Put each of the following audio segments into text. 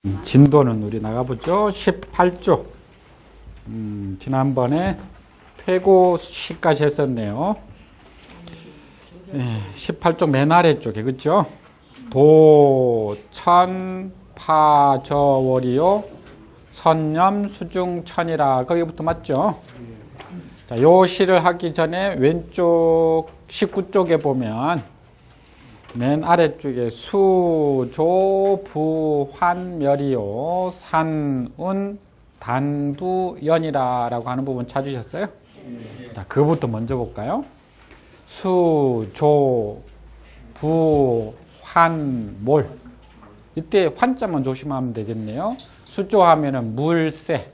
진도는 우리 나가보죠. 18조. 지난번에 퇴고시까지 했었네요. 18조 맨 아래쪽에, 그죠? 도천파저월이요 선념수중천이라, 거기부터 맞죠? 자, 요 시를 하기 전에 왼쪽 19쪽에 보면 맨 아래쪽에 수조부환멸이요 산운 단부연이라고 하는 부분 찾으셨어요? 자, 그거부터 먼저 볼까요? 수조부환몰. 이때 환자만 조심하면 되겠네요. 수조하면은 물새,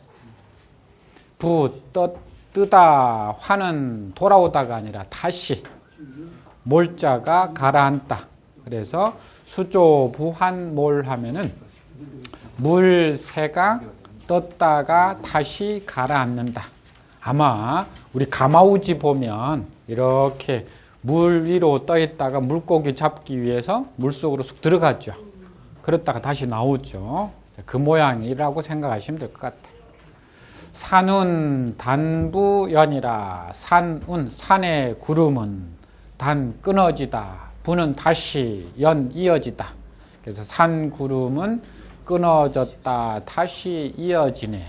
뜨다, 환은 돌아오다가 아니라 다시, 몰자가 가라앉다. 그래서 수조부환몰 하면은 물새가 떴다가 다시 가라앉는다. 아마 우리 가마우지 보면 이렇게 물 위로 떠 있다가 물고기 잡기 위해서 물속으로 쑥 들어가죠. 그렇다가 다시 나오죠. 그 모양이라고 생각하시면 될 것 같아요. 산운 단부연이라. 산운, 산의 구름은 단 끊어지다, 부는 다시, 연 이어지다. 그래서 산 구름은 끊어졌다, 다시 이어지네.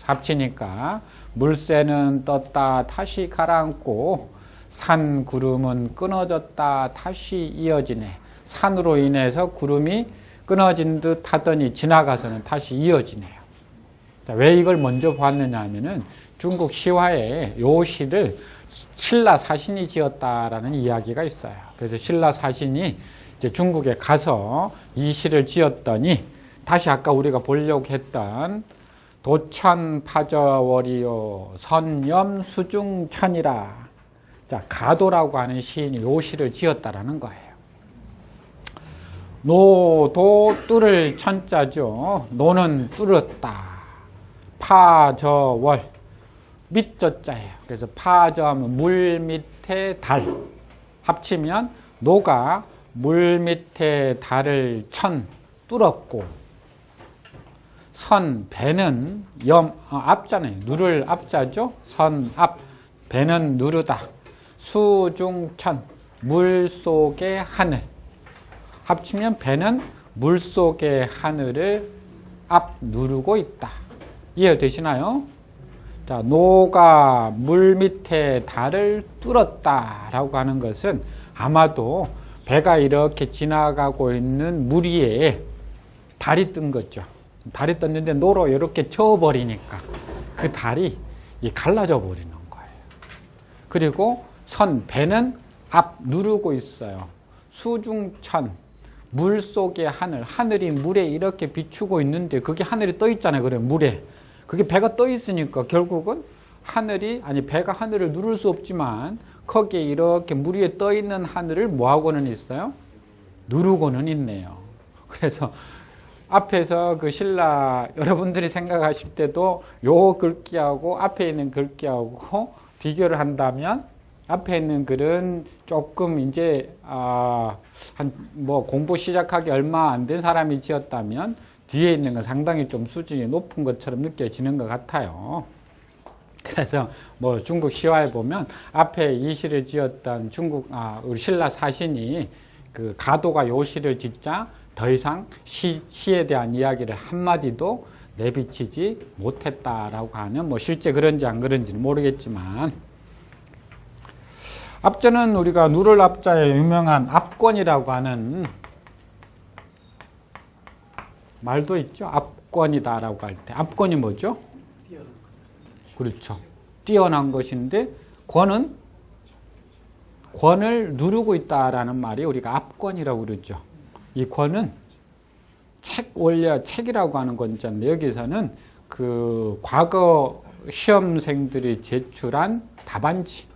합치니까 물새는 떴다, 다시 가라앉고, 산 구름은 끊어졌다, 다시 이어지네. 산으로 인해서 구름이 끊어진 듯 하더니 지나가서는 다시 이어지네요. 자, 왜 이걸 먼저 보았느냐 하면은 중국 시화에 요 시를 신라 사신이 지었다라는 이야기가 있어요. 그래서 신라 사신이 이제 중국에 가서 이 시를 지었더니 다시 아까 우리가 보려고 했던 도천파저월이요 선념수중천이라. 자, 가도라고 하는 시인이 요 시를 지었다라는 거예요. 노도 뚫을 천자죠. 노는 뚫었다. 파저월 밑저자예요. 그래서 파저하면 물 밑에 달. 합치면 노가 물 밑에 달을 뚫었고, 선, 배는 앞자네요. 누를 앞자죠. 선, 앞, 배는 누르다. 수중천, 물 속의 하늘. 합치면 배는 물 속의 하늘을 앞 누르고 있다. 이해되시나요? 자, 노가 물 밑에 달을 뚫었다라고 하는 것은 아마도 배가 이렇게 지나가고 있는 물 위에 달이 뜬 거죠. 달이 떴는데 노로 이렇게 쳐버리니까 그 달이 갈라져 버리는 거예요. 그리고 배는 앞 누르고 있어요. 수중천, 물 속의 하늘, 하늘이 물에 이렇게 비추고 있는데 그게 하늘이 떠 있잖아요. 그래, 물에. 그게 배가 떠 있으니까 결국은 배가 하늘을 누를 수 없지만 거기에 이렇게 물 위에 떠 있는 하늘을 뭐하고는 있어요? 누르고는 있네요. 그래서 앞에서 그 신라 여러분들이 생각하실 때도 요 글귀하고 앞에 있는 글귀하고 비교를 한다면 앞에 있는 글은 조금 이제 공부 시작하기 얼마 안 된 사람이 지었다면 뒤에 있는 건 상당히 좀 수준이 높은 것처럼 느껴지는 것 같아요. 그래서 중국 시화에 보면 앞에 이 시를 지었던 우리 신라 사신이 그 가도가 요 시를 짓자 더 이상 시에 대한 이야기를 한마디도 내비치지 못했다라고 하는, 실제 그런지 안 그런지는 모르겠지만, 앞전은 우리가 누를 앞자에 유명한 압권이라고 하는 말도 있죠. 압권이다라고 할 때. 압권이 뭐죠? 그렇죠. 뛰어난 것인데, 권을 누르고 있다라는 말이 우리가 압권이라고 그러죠. 이 권은 책이라고 하는 건 있잖아요. 여기서는 그 과거 시험생들이 제출한 답안지,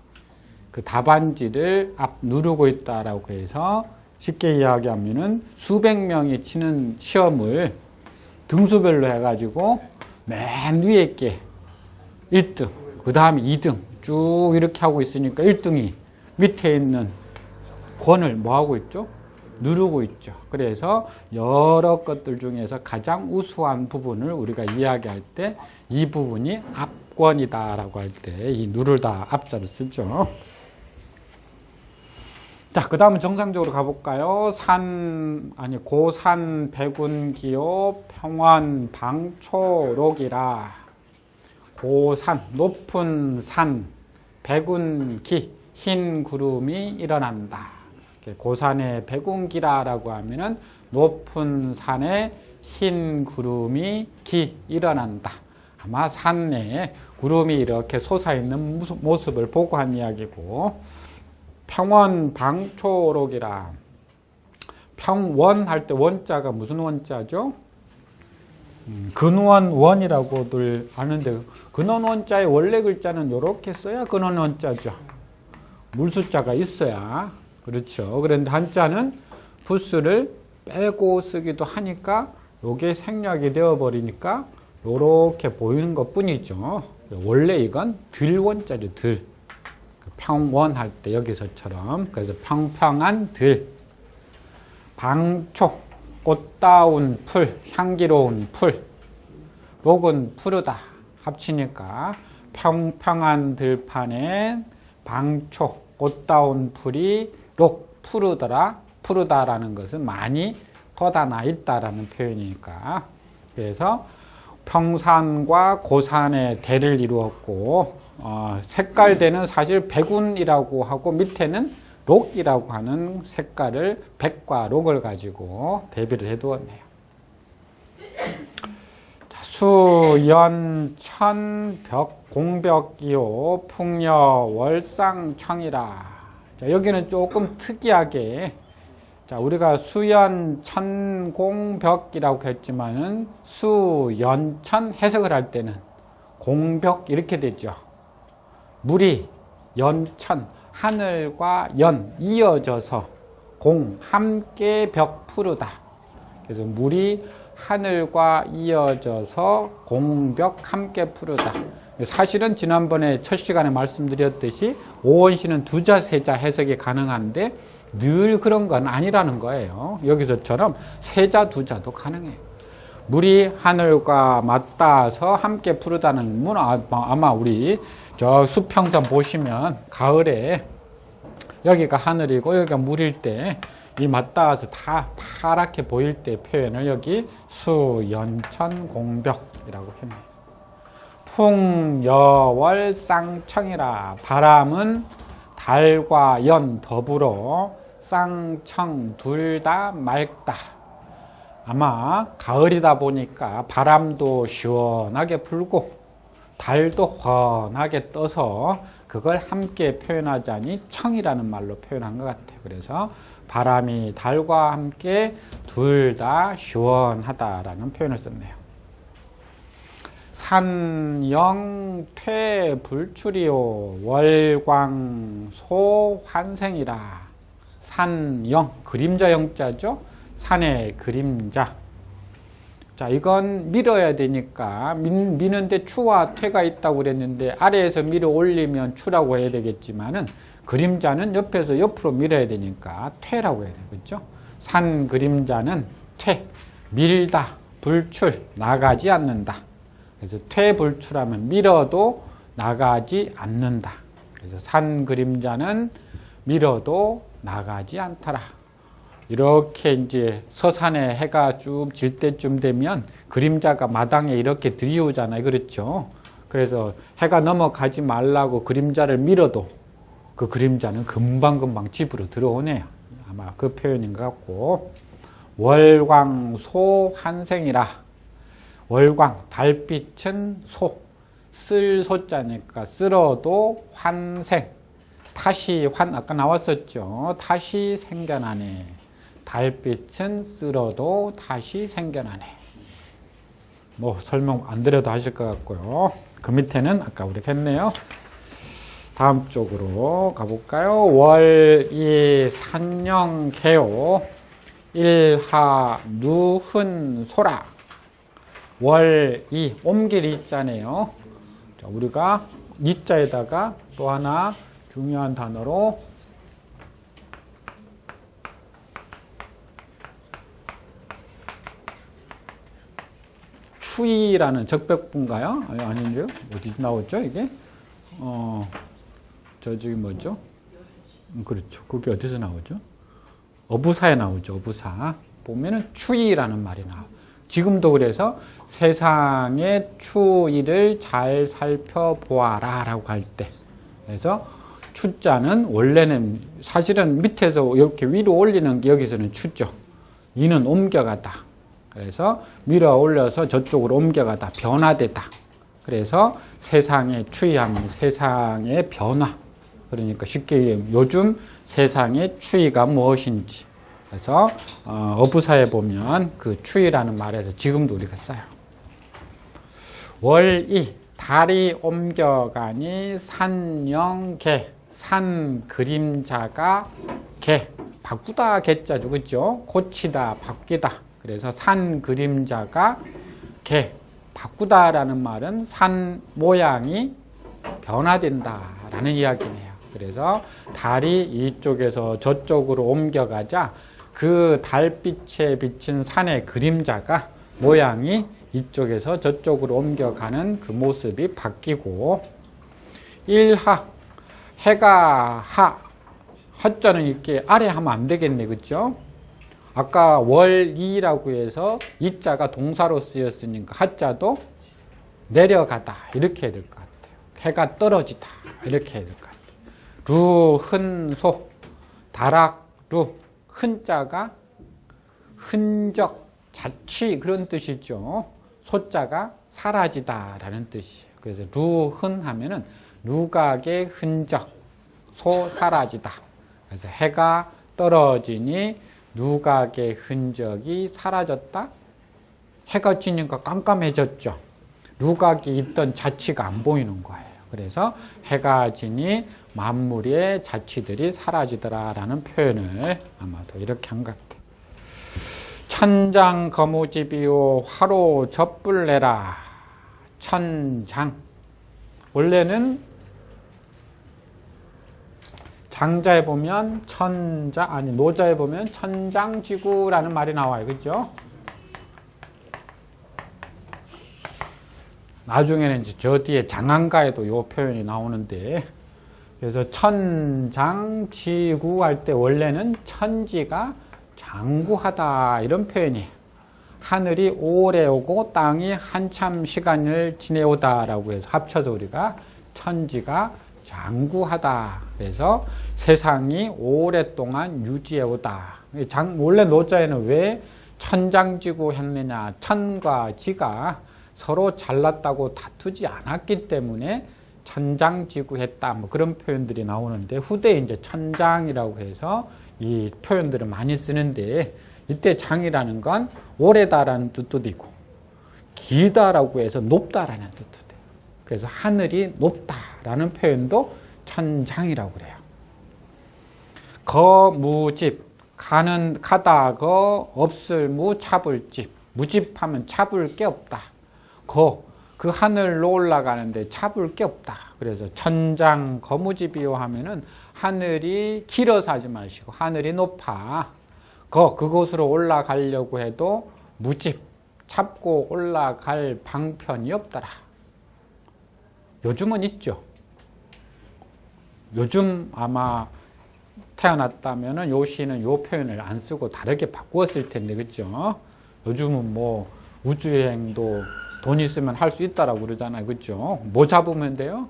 그 답안지를 누르고 있다라고 해서 쉽게 이야기하면은 수백 명이 치는 시험을 등수별로 해가지고 맨 위에 게 1등, 그 다음에 2등 쭉 이렇게 하고 있으니까 1등이 밑에 있는 권을 뭐하고 있죠? 누르고 있죠. 그래서 여러 것들 중에서 가장 우수한 부분을 우리가 이야기할 때 이 부분이 압권이다라고 할 때 이 누르다 앞자를 쓰죠. 자, 그 다음은 정상적으로 가볼까요? 고산 백운기요 평원 방초록이라. 고산, 높은 산, 백운기, 흰 구름이 일어난다. 고산의 백운기라라고 하면은 높은 산에 흰 구름이 일어난다. 아마 산에 구름이 이렇게 솟아있는 모습을 보고 한 이야기고, 평원 방초록이라. 평원 할 때 원자가 무슨 원자죠? 근원 원이라고들 아는데, 근원 원자의 원래 글자는 이렇게 써야 근원 원자죠. 물숫자가 있어야. 그렇죠. 그런데 한자는 부스를 빼고 쓰기도 하니까 요게 생략이 되어버리니까 요렇게 보이는 것 뿐이죠. 원래 이건 들원자죠. 들. 평원 할 때 여기서처럼. 그래서 평평한 들. 방초, 꽃다운 풀, 향기로운 풀. 록은 푸르다. 합치니까 평평한 들판에 방초, 꽃다운 풀이 록, 푸르더라. 푸르다라는 것은 많이 돋아나 있다라는 표현이니까. 그래서 평산과 고산의 대를 이루었고, 색깔대는 사실 백운이라고 하고 밑에는 록이라고 하는 색깔을 백과 록을 가지고 대비를 해두었네요. 수연, 천, 벽, 공벽이요 풍녀, 월상청이라. 자, 여기는 조금 특이하게, 자, 우리가 수연, 천, 공벽이라고 했지만은 수연천 해석을 할 때는 공벽 이렇게 되죠. 물이 연천, 하늘과 연 이어져서 공 함께 벽 푸르다. 그래서 물이 하늘과 이어져서 공벽 함께 푸르다. 사실은 지난번에 첫 시간에 말씀드렸듯이 오원시는 두자, 세자 해석이 가능한데 늘 그런 건 아니라는 거예요. 여기서처럼 세자, 두자도 가능해요. 물이 하늘과 맞닿아서 함께 푸르다는 문 아마 우리 저 수평선 보시면 가을에 여기가 하늘이고 여기가 물일 때 이 맞닿아서 다 파랗게 보일 때 표현을 여기 수연천 공벽이라고 했네요. 풍여월 쌍청이라. 바람은 달과 연 더불어 쌍청 둘 다 맑다. 아마 가을이다 보니까 바람도 시원하게 불고 달도 환하게 떠서 그걸 함께 표현하자니 청이라는 말로 표현한 것 같아요. 그래서 바람이 달과 함께 둘 다 시원하다라는 표현을 썼네요. 산영 퇴불출이요 월광소 환생이라. 산영, 그림자 영자죠. 산의 그림자. 자, 이건 밀어야 되니까 미는데 추와 퇴가 있다고 그랬는데 아래에서 밀어 올리면 추라고 해야 되겠지만은 그림자는 옆에서 옆으로 밀어야 되니까 퇴라고 해야 되겠죠. 산 그림자는 퇴, 밀다, 불출, 나가지 않는다. 그래서 퇴불출하면 밀어도 나가지 않는다. 그래서 산 그림자는 밀어도 나가지 않더라. 이렇게 이제 서산에 해가 쭉 질 때쯤 되면 그림자가 마당에 이렇게 들이오잖아요. 그렇죠? 그래서 해가 넘어가지 말라고 그림자를 밀어도 그 그림자는 금방금방 집으로 들어오네요. 아마 그 표현인 것 같고. 월광소 환생이라. 월광, 달빛은 소. 쓸 소자니까 쓸어도 환생. 다시 아까 나왔었죠. 다시 생겨나네. 달빛은 쓸어도 다시 생겨나네. 뭐 설명 안 드려도 하실 것 같고요. 그 밑에는 아까 우리가 했네요. 다음 쪽으로 가볼까요? 월이 산영개요 일하 누흔 소라. 월이 옮길 이자네요. 자, 우리가 이자에다가 또 하나 중요한 단어로 추이라는 적백부인가요? 아닌데요? 어디 나오죠, 이게? 저기 뭐죠? 그렇죠. 그게 어디서 나오죠? 어부사에 나오죠, 어부사. 보면은 추이라는 말이 나와요. 지금도 그래서 세상의 추이를 잘 살펴보아라 라고 할 때. 그래서 추자는 원래는 사실은 밑에서 이렇게 위로 올리는 게 여기서는 추죠. 이는 옮겨가다. 그래서 밀어 올려서 저쪽으로 옮겨가다. 변화되다. 그래서 세상의 추이하면 세상의 변화. 그러니까 쉽게 요즘 세상의 추이가 무엇인지. 그래서 어부사에 보면 그 추이라는 말에서 지금도 우리가 써요. 월이 달이 옮겨가니 산영개. 산 그림자가 개. 바꾸다 개자죠. 그죠? 고치다, 바뀌다. 그래서 산 그림자가 개. 바꾸다라는 말은 산 모양이 변화된다라는 이야기네요. 그래서 달이 이쪽에서 저쪽으로 옮겨가자 그 달빛에 비친 산의 그림자가 모양이 이쪽에서 저쪽으로 옮겨가는 그 모습이 바뀌고 일하 해가 하자는 이렇게 아래 하면 안 되겠네. 그죠? 아까 월이라고 해서 이자가 동사로 쓰였으니까 하자도 내려가다 이렇게 해야 될 것 같아요. 해가 떨어지다 이렇게 해야 될 것 같아요. 루흔소 다락루 흔자가 흔적 자취 그런 뜻이죠. 소자가 사라지다 라는 뜻이에요. 그래서 루흔 하면은 누각의 흔적 소 사라지다. 그래서 해가 떨어지니 누각의 흔적이 사라졌다. 해가 지니까 깜깜해졌죠. 누각이 있던 자취가 안 보이는 거예요. 그래서 해가 지니 만물의 자취들이 사라지더라라는 표현을 아마도 이렇게 한 것 같아요. 천장 거무집이요 화로 젖불내라. 천장. 원래는 장자에 보면 노자에 보면 천장지구라는 말이 나와요. 그죠? 나중에는 이제 저 뒤에 장안가에도 이 표현이 나오는데, 그래서 천장지구 할 때 원래는 천지가 장구하다 이런 표현이에요. 하늘이 오래 오고 땅이 한참 시간을 지내오다라고 해서 합쳐서 우리가 천지가 장구하다. 그래서 세상이 오랫동안 유지해오다. 원래 노자에는 왜 천장지구 했느냐. 천과 지가 서로 잘났다고 다투지 않았기 때문에 천장지구 했다. 뭐 그런 표현들이 나오는데 후대에 이제 천장이라고 해서 이 표현들을 많이 쓰는데 이때 장이라는 건 오래다라는 뜻도 있고 길다라고 해서 높다라는 뜻도 돼요. 그래서 하늘이 높다라는 표현도 천장이라고 그래요. 거무집 가는 가다 거 없을 무 잡을 집. 무집하면 잡을 게 없다. 그 하늘로 올라가는데 잡을 게 없다. 그래서 천장 거무집이요 하면은 하늘이 길어서 하지 마시고 하늘이 높아. 그곳으로 올라가려고 해도 무집 잡고 올라갈 방편이 없더라. 요즘은 있죠. 요즘 아마 태어났다면은 요 시는 요 표현을 안 쓰고 다르게 바꾸었을 텐데, 그죠? 요즘은 뭐 우주여행도 돈 있으면 할 수 있다라고 그러잖아요. 그죠? 뭐 잡으면 돼요?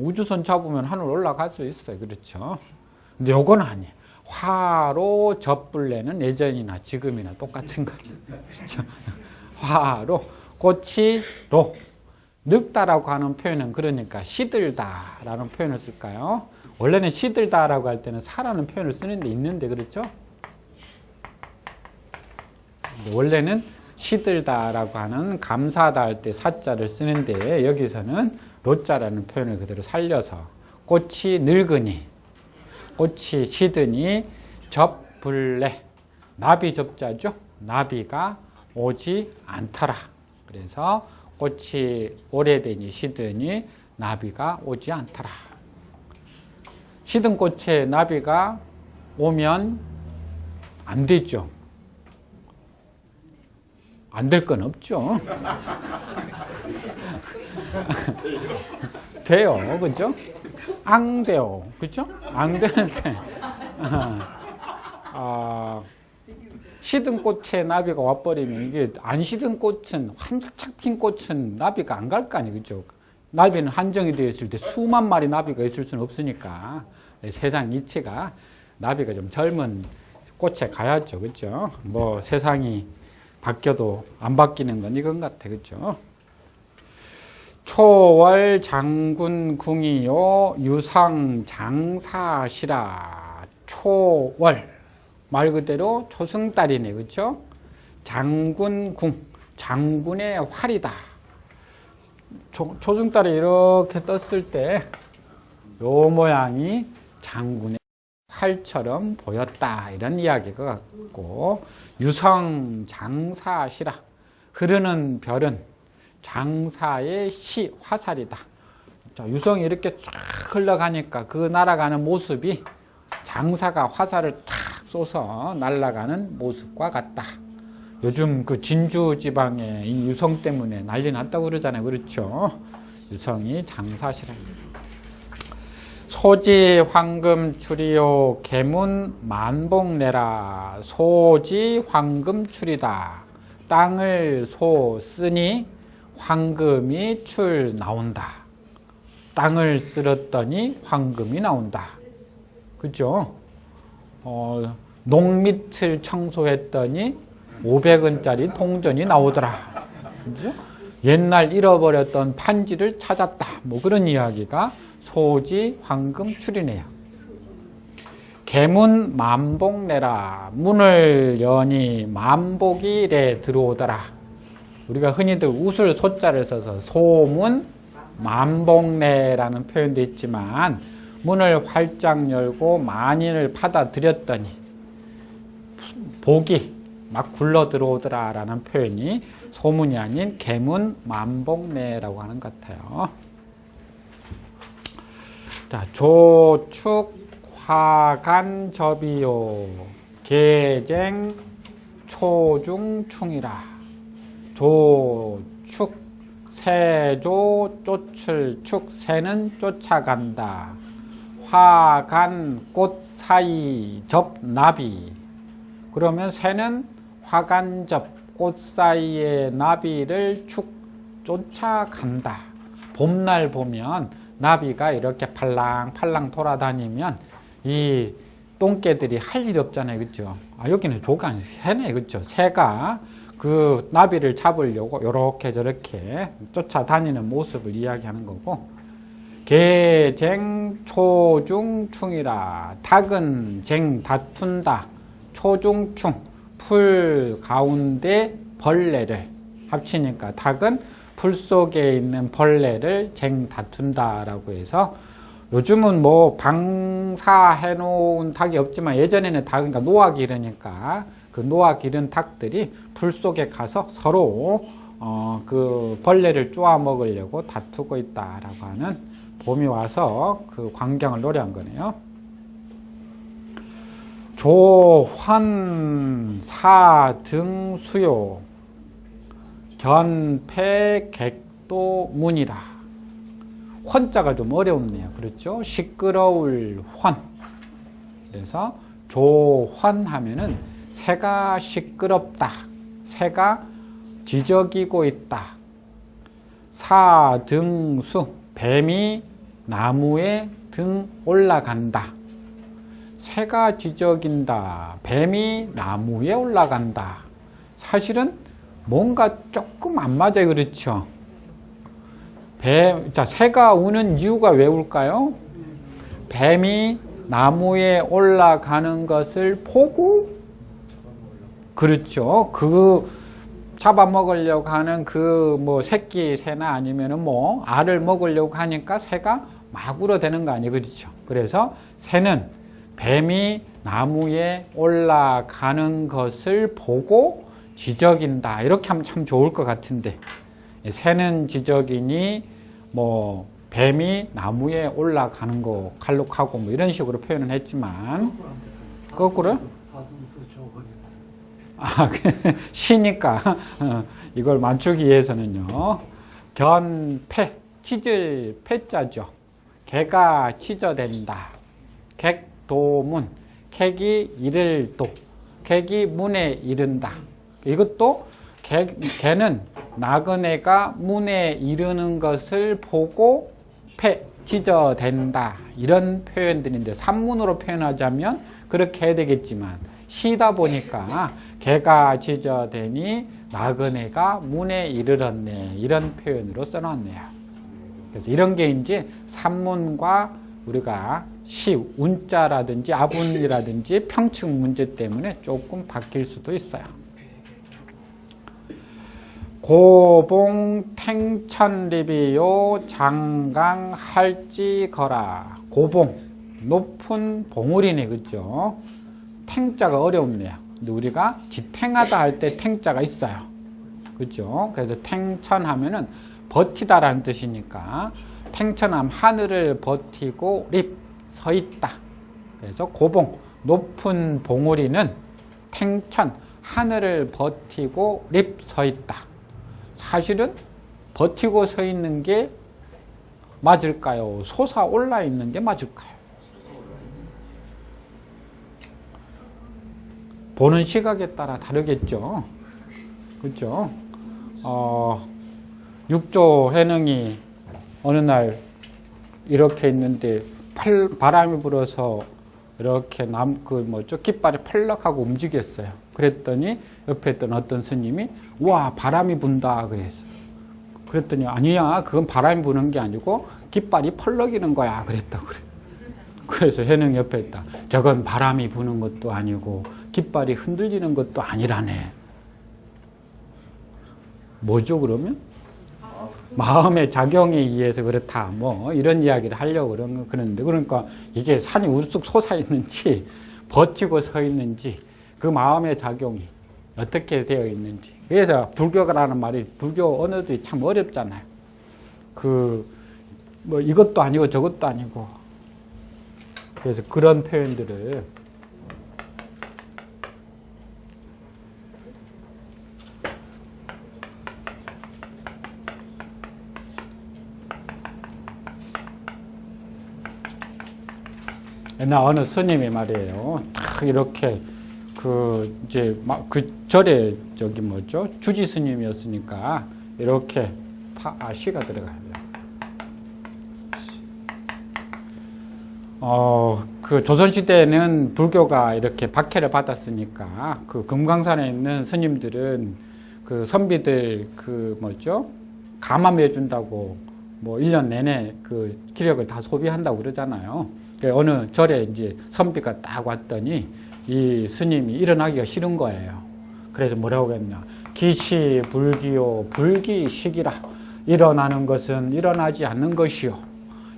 우주선 잡으면 하늘 올라갈 수 있어요. 그렇죠? 근데 요건 아니에요. 화로 젖불내는 예전이나 지금이나 똑같은 거죠. 그렇죠? 화로, 꽃이 로. 늙다라고 하는 표현은 그러니까 시들다라는 표현을 쓸까요? 원래는 시들다라고 할 때는 사라는 표현을 쓰는데 있는데, 그렇죠? 원래는 시들다라고 하는 감사하다 할 때 사자를 쓰는데 여기서는 로자라는 표현을 그대로 살려서 꽃이 늙으니 꽃이 시드니 젖불내 나비 접자죠. 나비가 오지 않더라. 그래서 꽃이 오래되니 시드니 나비가 오지 않더라. 시든 꽃에 나비가 오면 안 되죠. 안 될 건 없죠. 돼요, 그죠? 앙돼요, 그죠? 안 되는데 시든 꽃에 나비가 와버리면 이게 안 시든 꽃은 활짝 핀 꽃은 나비가 안 갈 거 아니에요, 그죠? 나비는 한정이 되어 있을 때 수만 마리 나비가 있을 수는 없으니까 세상 이치가 나비가 좀 젊은 꽃에 가야죠, 그죠? 뭐 세상이 바뀌어도 안 바뀌는 건 이건 같아, 그죠? 초월 장군궁이요 유상 장사시라. 초월 말 그대로 초승달이네, 그죠? 장군궁 장군의 활이다. 초승달이 이렇게 떴을 때 요 모양이 장군의 활처럼 보였다, 이런 이야기가 같고, 유성 장사시라. 흐르는 별은 장사의 시 화살이다. 자, 유성이 이렇게 쫙 흘러가니까 그 날아가는 모습이 장사가 화살을 탁 쏘서 날아가는 모습과 같다. 요즘 그 진주 지방에 이 유성 때문에 난리 났다고 그러잖아요, 그렇죠? 유성이 장사시라. 소지 황금 추리요 개문 만복내라. 소지 황금 추리다. 땅을 소 쓰니 황금이 출 나온다. 땅을 쓸었더니 황금이 나온다. 그죠? 농밑을 청소했더니 500원짜리 동전이 나오더라. 그죠? 옛날 잃어버렸던 판지를 찾았다. 뭐 그런 이야기가 소지 황금 추리네요. 개문 만복내라. 문을 여니 만복이 래 들어오더라. 우리가 흔히들 웃을 소자를 써서 소문 만복내라는 표현도 있지만, 문을 활짝 열고 만인을 받아들였더니 복이 막 굴러 들어오더라 라는 표현이 소문이 아닌 개문 만복내라고 하는 것 같아요. 자, 조축 화간접이요 계쟁 초중충이라. 조축 새조 쫓을축. 새는 쫓아간다. 화간 꽃 사이 접나비. 그러면 새는 화간접 꽃 사이의 나비를 축 쫓아간다. 봄날 보면 나비가 이렇게 팔랑팔랑 돌아다니면 이 똥개들이 할 일이 없잖아요, 그렇죠? 여기는 조가 아니고 새네, 그렇죠? 새가 그 나비를 잡으려고 이렇게 저렇게 쫓아다니는 모습을 이야기하는 거고, 개쟁 초중충이라. 닭은 쟁 다툰다. 초중충 풀 가운데 벌레를 합치니까 닭은 풀 속에 있는 벌레를 쟁 다툰다라고 해서, 요즘은 뭐 방사해 놓은 닭이 없지만 예전에는 닭이니까 노아 기르니까 그 노아 기른 닭들이 풀 속에 가서 서로 그 벌레를 쪼아 먹으려고 다투고 있다라고 하는, 봄이 와서 그 광경을 노래한 거네요. 조환 사등수요 견패객도문이라. 헌자가 좀 어렵네요, 그렇죠? 시끄러울 헌. 그래서 조환 하면은 새가 시끄럽다, 새가 지저귀고 있다. 사등수 뱀이 나무에 등 올라간다. 새가 지저긴다, 뱀이 나무에 올라간다. 사실은 뭔가 조금 안 맞아요, 그렇죠? 자, 새가 우는 이유가 왜 울까요? 뱀이 나무에 올라가는 것을 보고, 그렇죠? 그 잡아먹으려고 하는 그 뭐 새끼 새나 아니면은 뭐 알을 먹으려고 하니까 새가 막 울어대는 거 아니에요, 그렇죠? 그래서 새는 뱀이 나무에 올라가는 것을 보고 지저긴다, 이렇게 하면 참 좋을 것 같은데, 새는 지저귀니 뭐 뱀이 나무에 올라가는 거 칼록하고 뭐 이런 식으로 표현을 했지만, 거꾸로 시니까 이걸 맞추기 위해서는요. 견패, 찢을 패자죠. 개가 찢어댄다. 객도문, 객이 이를 도, 객이 문에 이른다. 이것도 개는 나그네가 문에 이르는 것을 보고 패, 찢어댄다. 이런 표현들인데 산문으로 표현하자면 그렇게 해야 되겠지만 시다 보니까 개가 찢어대니 나그네가 문에 이르렀네. 이런 표현으로 써놨네요. 그래서 이런 게 이제 산문과 우리가 시, 운자라든지 아분이라든지 평층 문제 때문에 조금 바뀔 수도 있어요. 고봉 탱천리비요 장강 할지거라. 고봉, 높은 봉우리네, 그죠? 탱자가 어렵네요. 근데 우리가 지탱하다 할 때 탱자가 있어요. 그죠? 그래서 탱천하면은 버티다라는 뜻이니까 탱천함 하늘을 버티고 립 서 있다. 그래서 고봉, 높은 봉우리는 탱천, 하늘을 버티고 립 서 있다. 사실은 버티고 서 있는 게 맞을까요? 솟아올라 있는 게 맞을까요? 보는 시각에 따라 다르겠죠. 그렇죠? 육조 해능이 어느 날 이렇게 있는데 바람이 불어서 이렇게 깃발이 펄럭하고 움직였어요. 그랬더니 옆에 있던 어떤 스님이 와, 바람이 분다 그랬어요. 그랬더니 아니야, 그건 바람이 부는 게 아니고 깃발이 펄럭이는 거야 그랬다고 그래. 그래서 해능 옆에 있다. 저건 바람이 부는 것도 아니고 깃발이 흔들리는 것도 아니라네. 뭐죠 그러면? 마음의 작용에 의해서 그렇다. 뭐 이런 이야기를 하려고 그러는데, 그러니까 이게 산이 우뚝 솟아 있는지 버티고 서 있는지 그 마음의 작용이 어떻게 되어 있는지. 그래서 불교라는 말이 불교 언어들이 참 어렵잖아요. 뭐 이것도 아니고 저것도 아니고. 그래서 그런 표현들을 옛날 어느 스님이 말이에요. 딱 이렇게 그 절에 주지 스님이었으니까 이렇게 시가 들어가요. 그 조선시대에는 불교가 이렇게 박해를 받았으니까 그 금강산에 있는 스님들은 그 선비들 감암해 준다고 뭐 1년 내내 그 기력을 다 소비한다고 그러잖아요. 어느 절에 이제 선비가 딱 왔더니 이 스님이 일어나기가 싫은 거예요. 그래서 뭐라고 했냐. 기시 불기요 불기식이라. 일어나는 것은 일어나지 않는 것이요.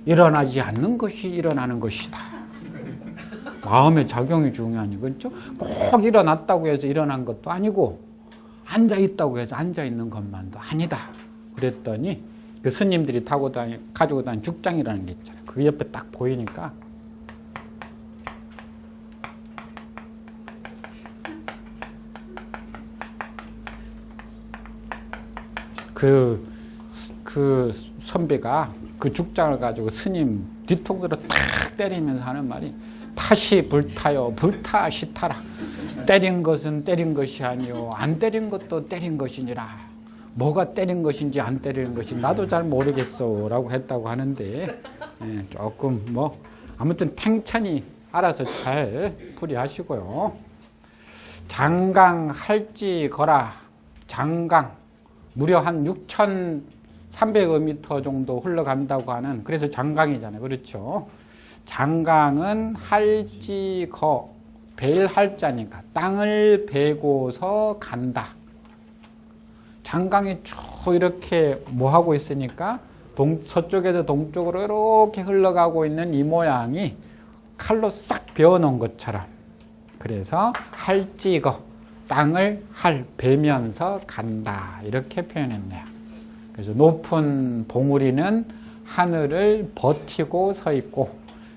일어나지 않는 것이 일어나는 것이다. 마음의 작용이 중요하니, 그렇죠? 꼭 일어났다고 해서 일어난 것도 아니고 앉아있다고 해서 앉아있는 것만도 아니다. 그랬더니 그 스님들이 가지고 다니는 죽장이라는 게 있잖아요. 그 옆에 딱 보이니까 그 선비가 그 죽장을 가지고 스님 뒤통수로 탁 때리면서 하는 말이 타시 불타요 불타시타라. 때린 것은 때린 것이 아니요 안 때린 것도 때린 것이니라. 뭐가 때린 것인지 안 때리는 것인지 나도 잘 모르겠어 라고 했다고 하는데, 조금 아무튼 탱천히 알아서 잘 풀이하시고요. 장강 할지거라. 장강 무려 한 6,300m 정도 흘러간다고 하는, 그래서 장강이잖아요. 그렇죠? 장강은 할지거, 벨 할자니까 땅을 베고서 간다. 장강이 쭉 이렇게 하고 있으니까 서쪽에서 동쪽으로 이렇게 흘러가고 있는 이 모양이 칼로 싹 베어놓은 것처럼. 그래서 할지거, 땅을 베면서 간다. 이렇게 표현했네요. 그래서 높은 봉우리는 하늘을 버티고 서 있고,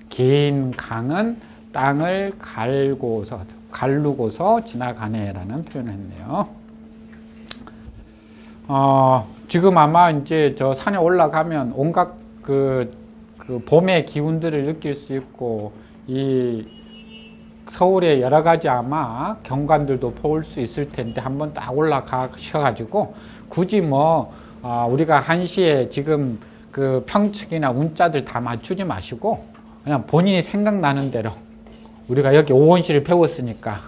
긴 강은 땅을 갈고서, 가르고서 지나가네라는 표현을 했네요. 지금 아마 이제 저 산에 올라가면 온갖 그 봄의 기운들을 느낄 수 있고, 이 서울의 여러 가지 아마 경관들도 볼 수 있을 텐데, 한번 딱 올라가셔가지고, 굳이 우리가 한시에 지금 그 평측이나 운자들 다 맞추지 마시고, 그냥 본인이 생각나는 대로, 우리가 여기 오원시를 배웠으니까,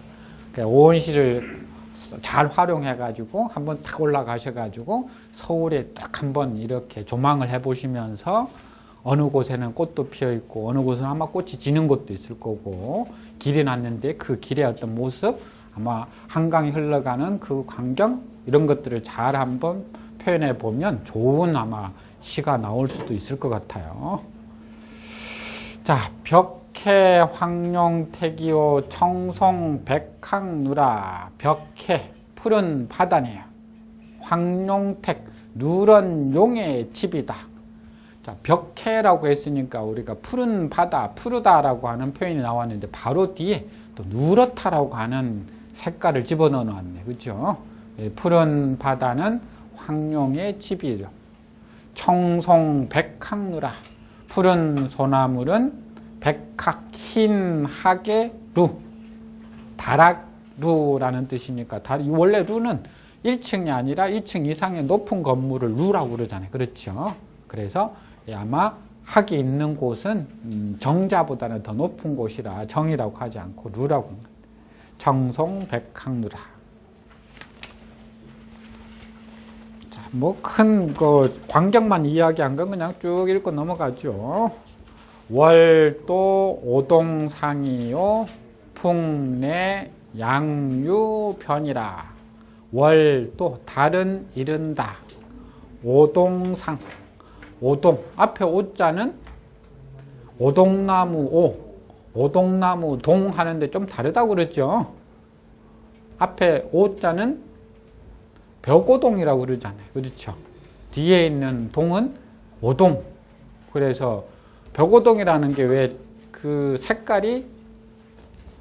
오원시를 잘 활용해가지고 한번 딱 올라가셔가지고 서울에 딱 한번 이렇게 조망을 해보시면서 어느 곳에는 꽃도 피어있고 어느 곳은 아마 꽃이 지는 곳도 있을 거고, 길이 났는데 그 길의 어떤 모습, 아마 한강이 흘러가는 그 광경, 이런 것들을 잘 한번 표현해 보면 좋은 아마 시가 나올 수도 있을 것 같아요. 자, 벽해 황룡택이요 청송 백항누라. 벽해 푸른 바다네요. 황룡택 누런 용의 집이다. 자, 벽해라고 했으니까 우리가 푸른 바다, 푸르다라고 하는 표현이 나왔는데, 바로 뒤에 또 누렇다라고 하는 색깔을 집어넣어 놨네. 그죠? 푸른 바다는 황룡의 집이죠. 청송 백학루라. 푸른 소나물은 백학, 흰 학의 루. 다락루라는 뜻이니까, 원래 루는 1층이 아니라 1층 이상의 높은 건물을 루라고 그러잖아요. 그렇죠? 그래서 아마 학이 있는 곳은 정자보다는 더 높은 곳이라 정이라고 하지 않고 루라고 합니다. 청송 백학루라. 자, 큰 광경만 이야기한 건 그냥 쭉 읽고 넘어가죠. 월도 오동상이요 풍내 양유변이라. 월도 달은 이른다. 오동상, 오동, 앞에 오자는 오동나무 오동나무 동 하는데 좀 다르다고 그랬죠. 앞에 오자는 벽오동이라고 그러잖아요. 그렇죠. 뒤에 있는 동은 오동. 그래서 벽오동이라는 게 왜 그 색깔이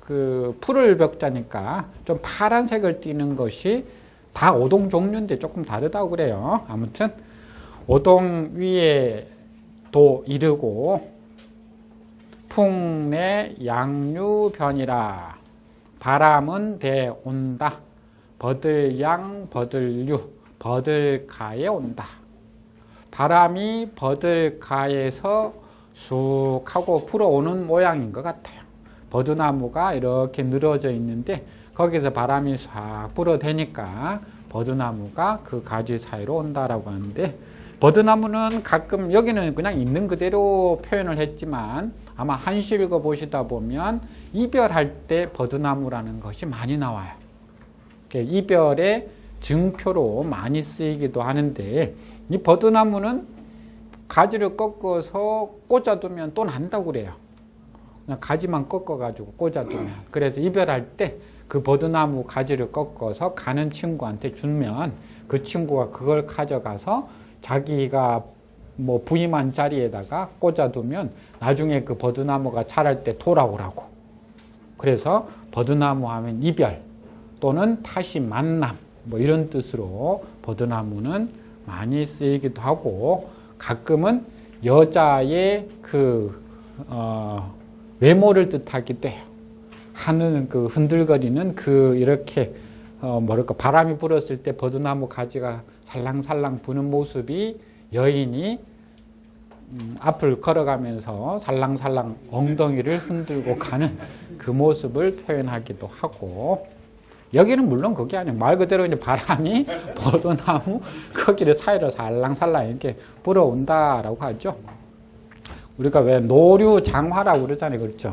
그 푸를 벽자니까 좀 파란색을 띠는 것이 다 오동 종류인데 조금 다르다고 그래요. 아무튼 오동 위에 도 이르고 풍내 양유변이라. 바람은 대 온다. 버들양 버들유. 버들가에 온다. 바람이 버들가에서 쑥 하고 불어오는 모양인 것 같아요. 버드나무가 이렇게 늘어져 있는데 거기서 바람이 싹 불어대니까 버드나무가 그 가지 사이로 온다라고 하는데, 버드나무는 가끔 여기는 그냥 있는 그대로 표현을 했지만 아마 한시 읽어 보시다 보면 이별할 때 버드나무라는 것이 많이 나와요. 이별의 증표로 많이 쓰이기도 하는데, 이 버드나무는 가지를 꺾어서 꽂아두면 또 난다고 그래요. 그냥 가지만 꺾어가지고 꽂아두면. 그래서 이별할 때 그 버드나무 가지를 꺾어서 가는 친구한테 주면 그 친구가 그걸 가져가서 자기가 부임한 자리에다가 꽂아두면 나중에 그 버드나무가 자랄 때 돌아오라고. 그래서 버드나무 하면 이별 또는 다시 만남 이런 뜻으로 버드나무는 많이 쓰이기도 하고, 가끔은 여자의 외모를 뜻하기도 해요. 하는 흔들거리는 이렇게 바람이 불었을 때 버드나무 가지가 살랑살랑 부는 모습이 여인이 앞을 걸어가면서 살랑살랑 엉덩이를 흔들고 가는 그 모습을 표현하기도 하고, 여기는 물론 그게 아니에요. 말 그대로 이제 바람이 버드나무 거기를 사이로 살랑살랑 이렇게 불어온다라고 하죠. 우리가 왜 노류장화라고 그러잖아요. 그렇죠?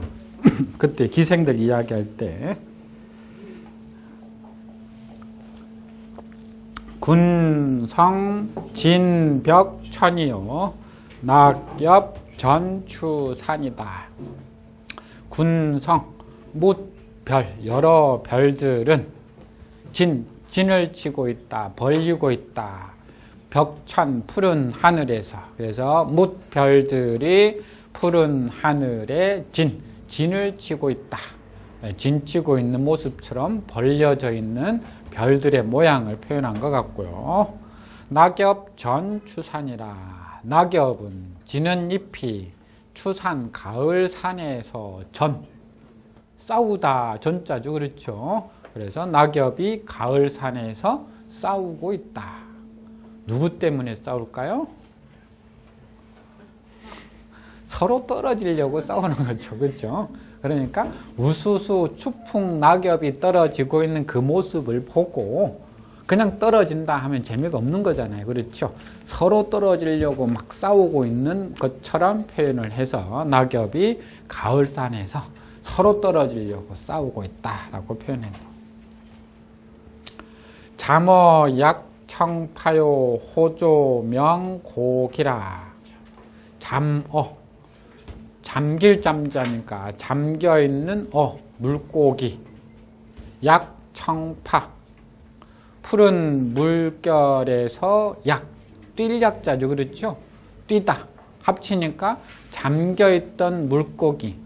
그때 기생들 이야기할 때. 군성 진벽천이요 낙엽 전추산이다. 군성 묻별, 여러 별들은 진을 치고 있다, 벌리고 있다. 벽천, 푸른 하늘에서. 그래서 묻별들이 푸른 하늘에 진을 치고 있다. 진치고 있는 모습처럼 벌려져 있는 별들의 모양을 표현한 것 같고요. 낙엽 전 추산이라. 낙엽은 지는 잎이 추산 가을 산에서 전 싸우다 전자죠. 그렇죠. 그래서 낙엽이 가을 산에서 싸우고 있다. 누구 때문에 싸울까요? 서로 떨어지려고 싸우는 거죠. 그렇죠. 그러니까 우수수 추풍 낙엽이 떨어지고 있는 그 모습을 보고 그냥 떨어진다 하면 재미가 없는 거잖아요. 그렇죠. 서로 떨어지려고 막 싸우고 있는 것처럼 표현을 해서 낙엽이 가을산에서 서로 떨어지려고 싸우고 있다라고 표현해요. 잠어 약청파요 호조명 고기라. 잠어 잠길 잠자니까 잠겨있는 물고기. 약청파 푸른 물결에서 뛸 약자죠. 그렇죠? 뛰다 합치니까 잠겨있던 물고기.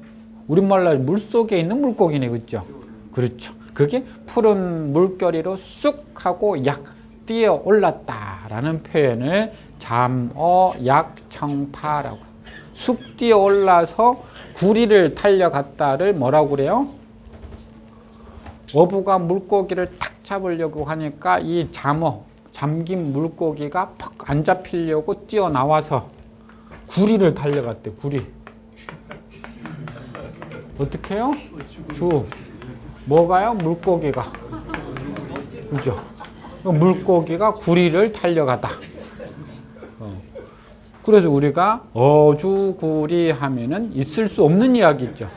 우리말로 물속에 있는 물고기네. 그렇죠? 그렇죠. 그게 푸른 물결이로 쑥 하고 뛰어 올랐다라는 표현을 잠어 약청파라고. 쑥 뛰어 올라서 구리를 달려갔다를 뭐라고 그래요? 어부가 물고기를 탁 잡으려고 하니까 이 잠긴 물고기가 퍽 안 잡히려고 뛰어나와서 구리를 달려갔대. 구리. 어떻게 해요? 뭐가요? 물고기가. 그죠? 물고기가 구리를 달려가다. 그래서 우리가 어주구리 하면은 있을 수 없는 이야기죠.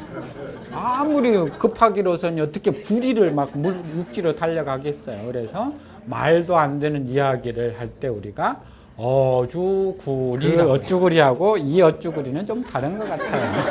아무리 급하기로서는 어떻게 구리를 막 육지로 달려가겠어요. 그래서 말도 안 되는 이야기를 할 때 우리가 어주구리. 그 어쭈구리하고 이 어쭈구리는 좀 다른 것 같아요.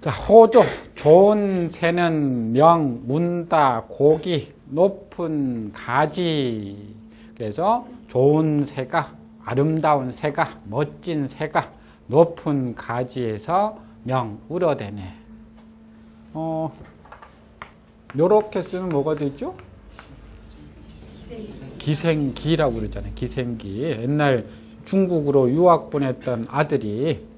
자, 호조. 좋은 새는 명, 문다, 고기, 높은 가지. 그래서 좋은 새가, 아름다운 새가, 멋진 새가 높은 가지에서 명, 울어대네. 요렇게 쓰면 뭐가 되죠? 기생기라고 그러잖아요. 기생기. 옛날 중국으로 유학 보냈던 아들이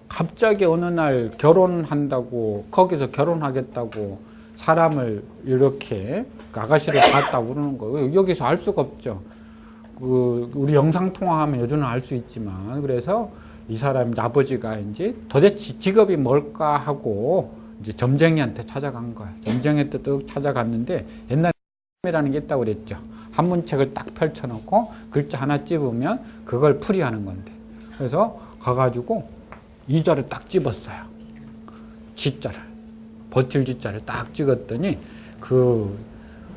갑자기 어느 날 결혼한다고, 거기서 결혼하겠다고 사람을 이렇게 아가씨를 봤다고 그러는 거예요. 여기서 알 수가 없죠. 우리 영상통화하면 요즘은 알 수 있지만, 그래서 이 사람 아버지가 이제 도대체 직업이 뭘까 하고 이제 점쟁이한테 찾아간 거예요. 점쟁이한테 또 찾아갔는데 옛날에 이라는 게 있다고 그랬죠. 한문책을 딱 펼쳐놓고 글자 하나 찝으면 그걸 풀이하는 건데. 그래서 가가지고 이자를 딱 집었어요. 지자를. 버틸 지자를 딱 찍었더니 그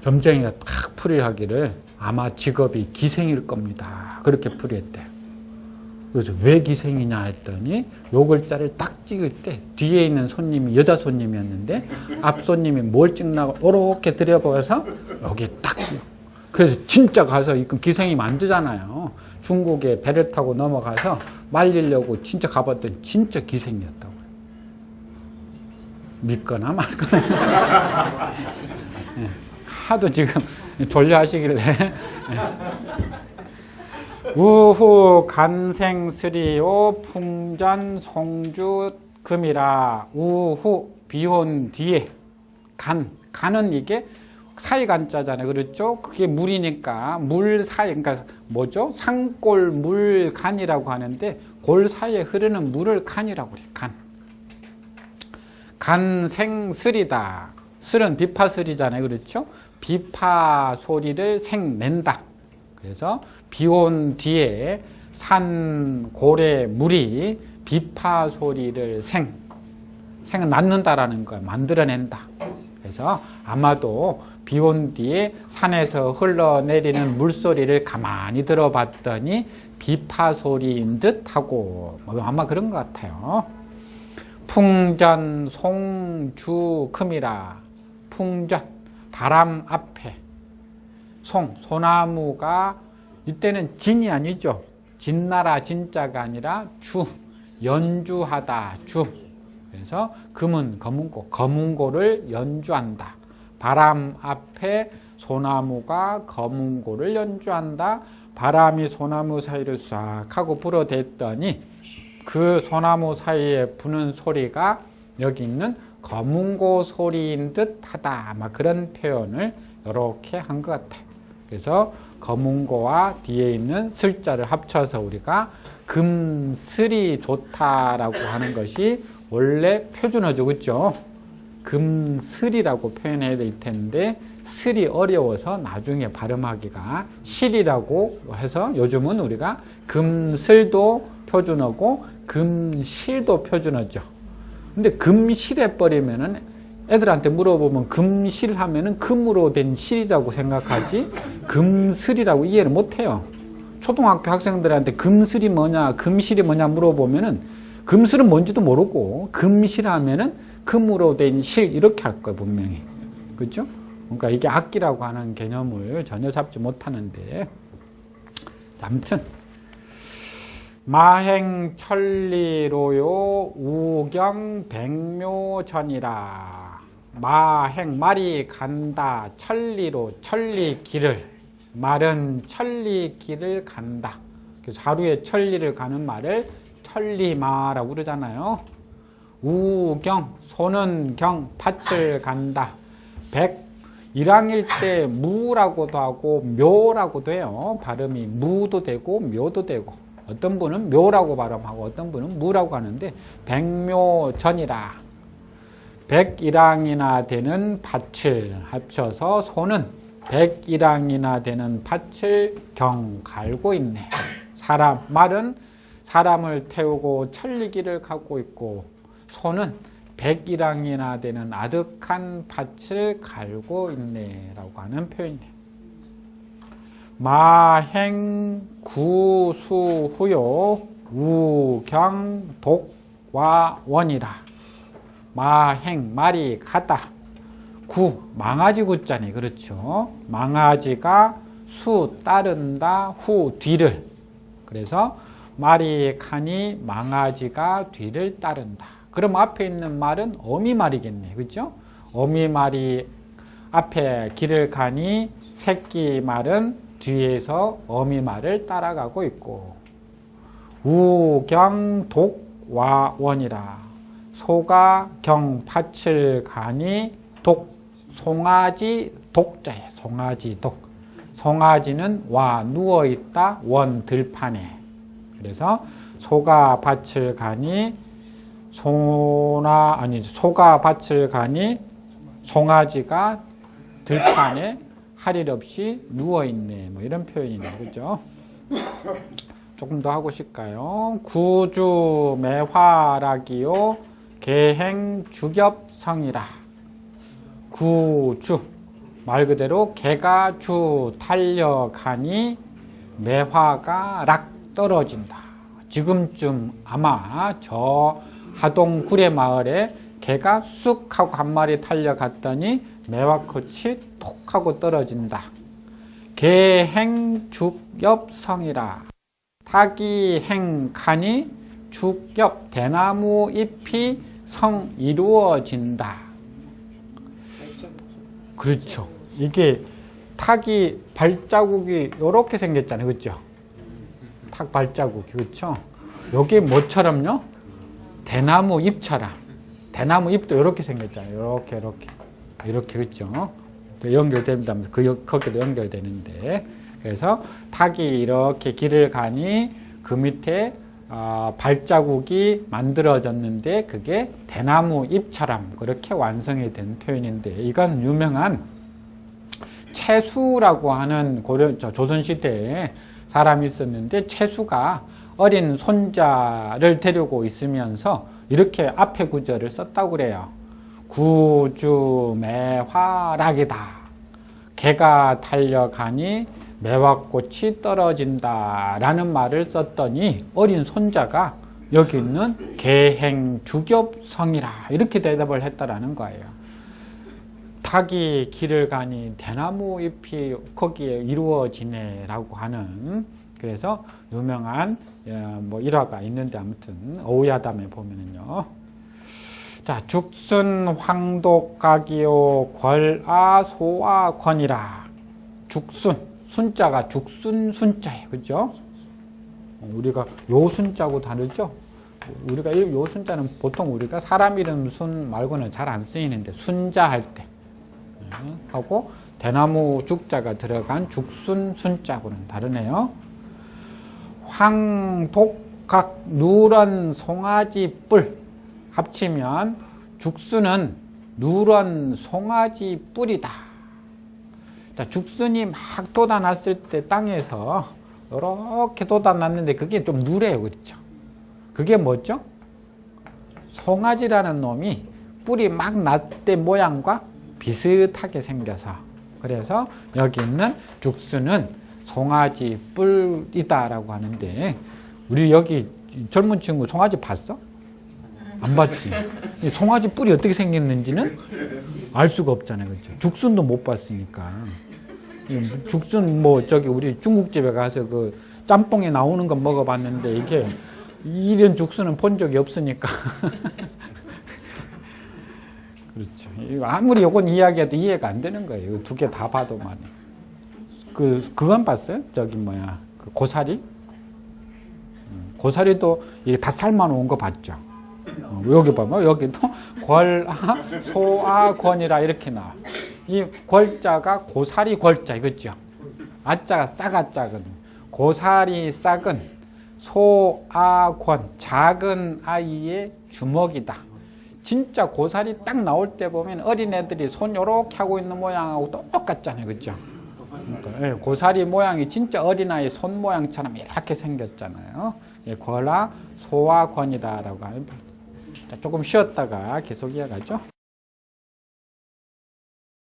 점쟁이가 딱 풀이하기를 아마 직업이 기생일 겁니다. 그렇게 풀이했대요. 그래서 왜 기생이냐 했더니 요 글자를 딱 찍을 때 뒤에 있는 손님이 여자 손님이었는데 앞 손님이 뭘 찍나고 이렇게 들여보아서 여기에 딱 찍어. 그래서 진짜 가서 기생이 만드잖아요. 중국에 배를 타고 넘어가서 말리려고 진짜 가봤더니 진짜 기생이었다고. 믿거나 말거나. 하도 지금 졸려하시길래. 우후 간생스리오 풍전 송주 금이라. 우후 비온 뒤에 간은 이게 사이간자잖아요. 그렇죠? 그게 물이니까 물 사이, 그러니까 뭐죠? 산골 물간이라고 하는데 골 사이에 흐르는 물을 간이라고 그래요. 간생스리다. 슬은 비파슬이잖아요. 그렇죠? 비파 소리를 낸다. 그래서 비 온 뒤에 산 고래 물이 비파 소리를 생은 낳는다라는 거예요. 만들어낸다. 그래서 아마도 비 온 뒤에 산에서 흘러내리는 물소리를 가만히 들어봤더니 비파 소리인 듯 하고 아마 그런 것 같아요. 풍전 송주금이라. 풍전 바람 앞에 소나무가 이때는 진이 아니죠. 진나라 진자가 아니라 연주하다 주. 그래서 금은 검은고, 검은고를 연주한다. 바람 앞에 소나무가 검은고를 연주한다. 바람이 소나무 사이를 싹 하고 불어댔더니 그 소나무 사이에 부는 소리가 여기 있는 검은고 소리인 듯 하다. 막 그런 표현을 이렇게 한 것 같아요. 그래서 검은고와 뒤에 있는 슬자를 합쳐서 우리가 금슬이 좋다라고 하는 것이 원래 표준어죠. 그렇죠? 금슬이라고 표현해야 될 텐데 슬이 어려워서 나중에 발음하기가 실이라고 해서 요즘은 우리가 금슬도 표준어고 금실도 표준어죠. 근데 금실해 버리면은 애들한테 물어보면 금실 하면은 금으로 된 실이라고 생각하지 금슬이라고 이해를 못 해요. 초등학교 학생들한테 금슬이 뭐냐, 금실이 뭐냐 물어보면은 금슬은 뭔지도 모르고 금실 하면은 금으로 된 실 이렇게 할 거예요, 분명히. 그렇죠? 그러니까 이게 악기라고 하는 개념을 전혀 잡지 못하는데 아무튼 마행천리로요 우경백묘전이라. 마행 말이 간다. 천리로 천리길을, 말은 천리길을 간다. 그래서 하루에 천리를 가는 말을 천리마라고 그러잖아요. 우경 소는 경 밭을 간다. 일항일 때 무라고도 하고 묘라고도 해요. 발음이 무도 되고 묘도 되고, 어떤 분은 묘라고 발음하고 어떤 분은 무라고 하는데 백묘전이라. 백일항이나 되는 밭을 합쳐서 소는 백일항이나 되는 밭을 경 갈고 있네. 말은 사람을 태우고 천리길을 가고 있고, 소는 백일항이나 되는 아득한 밭을 갈고 있네 라고 하는 표현이에요. 마행 구수후요 우경독와원이라. 마행 말이 가다. 구 망아지 구자네. 그렇죠. 망아지가 수 따른다. 후 뒤를. 그래서 말이 가니 망아지가 뒤를 따른다. 그럼 앞에 있는 말은 어미말이겠네. 그렇죠? 어미말이 앞에 길을 가니 새끼 말은 뒤에서 어미말을 따라가고 있고, 우경독와원이라. 소가 경 밭을 가니 송아지 독자에 송아지 독. 송아지는 와 누워있다. 원 들판에. 그래서 소가 밭을 가니 소가 밭을 가니 송아지가 들판에 할 일 없이 누워있네. 뭐 이런 표현이네요. 그죠? 조금 더 하고 싶을까요? 구주 매화락이요 개행 주겹성이라. 구주 말 그대로 개가 주 달려가니 매화가 락 떨어진다. 지금쯤 아마 저 하동 구례마을에 개가 쑥 하고 한 마리 달려갔더니 매화꽃이 톡 하고 떨어진다. 개행 죽엽성이라. 타기행 가니 죽엽 대나무 잎이 성 이루어진다. 그렇죠. 이게 탁이 발자국이 이렇게 생겼잖아요. 그렇죠? 탁 발자국이. 그렇죠? 여기 뭐처럼요? 대나무 잎처럼. 대나무 잎도 이렇게 생겼잖아요. 이렇게 그렇죠? 연결됩니다. 거기도 연결되는데. 그래서 탁이 이렇게 길을 가니 그 밑에 발자국이 만들어졌는데 그게 대나무 잎처럼 그렇게 완성이 된 표현인데, 이건 유명한 채수라고 하는 조선시대에 사람이 있었는데, 채수가 어린 손자를 데리고 있으면서 이렇게 앞에 구절을 썼다고 그래요. 구주매화락이다. 개가 달려가니 매화꽃이 떨어진다 라는 말을 썼더니 어린 손자가 여기 있는 개행주겹성이라 이렇게 대답을 했다라는 거예요. 닭이 길을 가니 대나무 잎이 거기에 이루어지네 라고 하는 그래서 유명한 뭐 일화가 있는데 아무튼 어우야담에 보면은요. 자, 죽순 황독각이요 궐아 소아 권이라. 죽순 순자가 죽순 순자예요. 그죠? 우리가 요 순자고 다르죠? 우리가 요 순자는 보통 우리가 사람 이름 순 말고는 잘 안 쓰이는데 순자 할 때 하고 대나무 죽자가 들어간 죽순 순자고는 다르네요. 황독각 누런 송아지 뿔 합치면 죽순은 누런 송아지 뿔이다. 자, 죽순이 막 돋아났을 때 땅에서 이렇게 돋아났는데 그게 좀 누래요. 그렇죠? 그게 뭐죠? 송아지라는 놈이 뿔이 막 났을 때 모양과 비슷하게 생겨서 그래서 여기 있는 죽순은 송아지 뿔이다라고 하는데 우리 여기 젊은 친구 송아지 봤어? 안 봤지? 송아지 뿔이 어떻게 생겼는지는 알 수가 없잖아요. 그렇죠? 죽순도 못 봤으니까. 죽순 뭐 저기 우리 중국집에 가서 그 짬뽕에 나오는 거 먹어봤는데 이게 이런 죽순은 본 적이 없으니까. 그렇죠. 아무리 요건 이야기해도 이해가 안 되는 거예요. 두 개 다 봐도 말이야. 그건 봤어요? 저기 뭐야 그 고사리? 고사리도 다 삶아놓은 거 봤죠. 여기 봐봐. 여기도 궐아 소아 권이라 이렇게 나와. 이 궐자가 고사리 궐자 이거죠. 아자가 싹아자거든. 고사리 싹은 소아권 작은 아이의 주먹이다. 진짜 고사리 딱 나올 때 보면 어린애들이 손 요렇게 하고 있는 모양하고 똑같잖아요. 그죠? 그러니까 고사리 모양이 진짜 어린아이 손 모양처럼 이렇게 생겼잖아요. 궐아 소아권이다라고 하는. 조금 쉬었다가 계속 이어가죠.